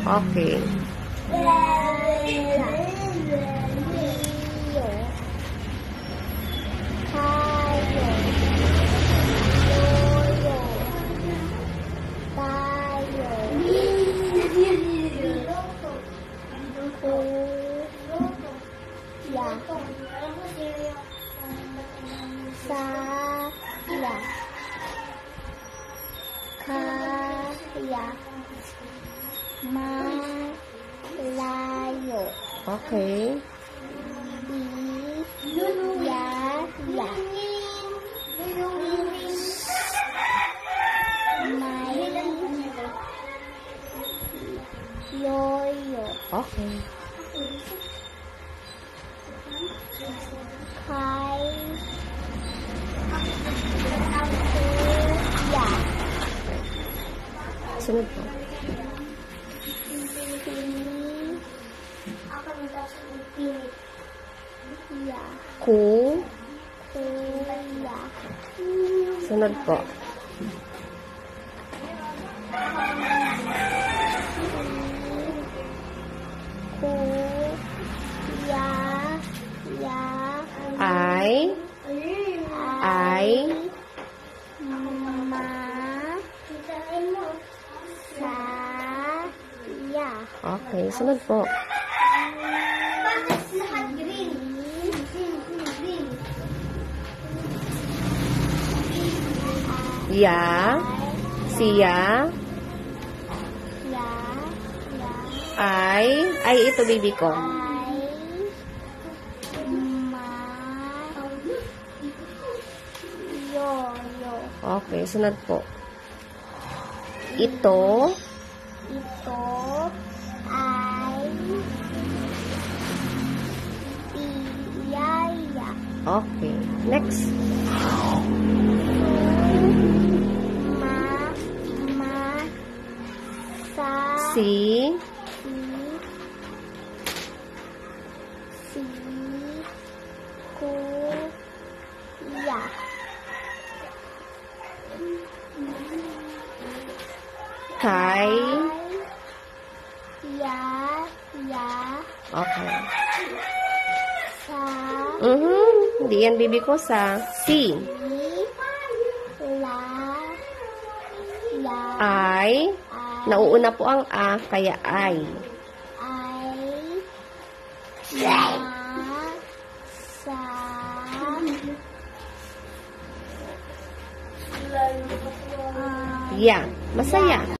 Okay. Malayo. Okay. Yoyo. Okay. Sunod po. Ku. Sunod po. Ay. Okay, sunod po. Ya. Siya. Ay ito baby ko. Okay, sunod po. Ito ay piyaya. Okay, next. Si kuya. Kay. Okay. Hindi yan bibi ko sa si. Ay. Nauuna po ang a, kaya ay. Ya. Masaya.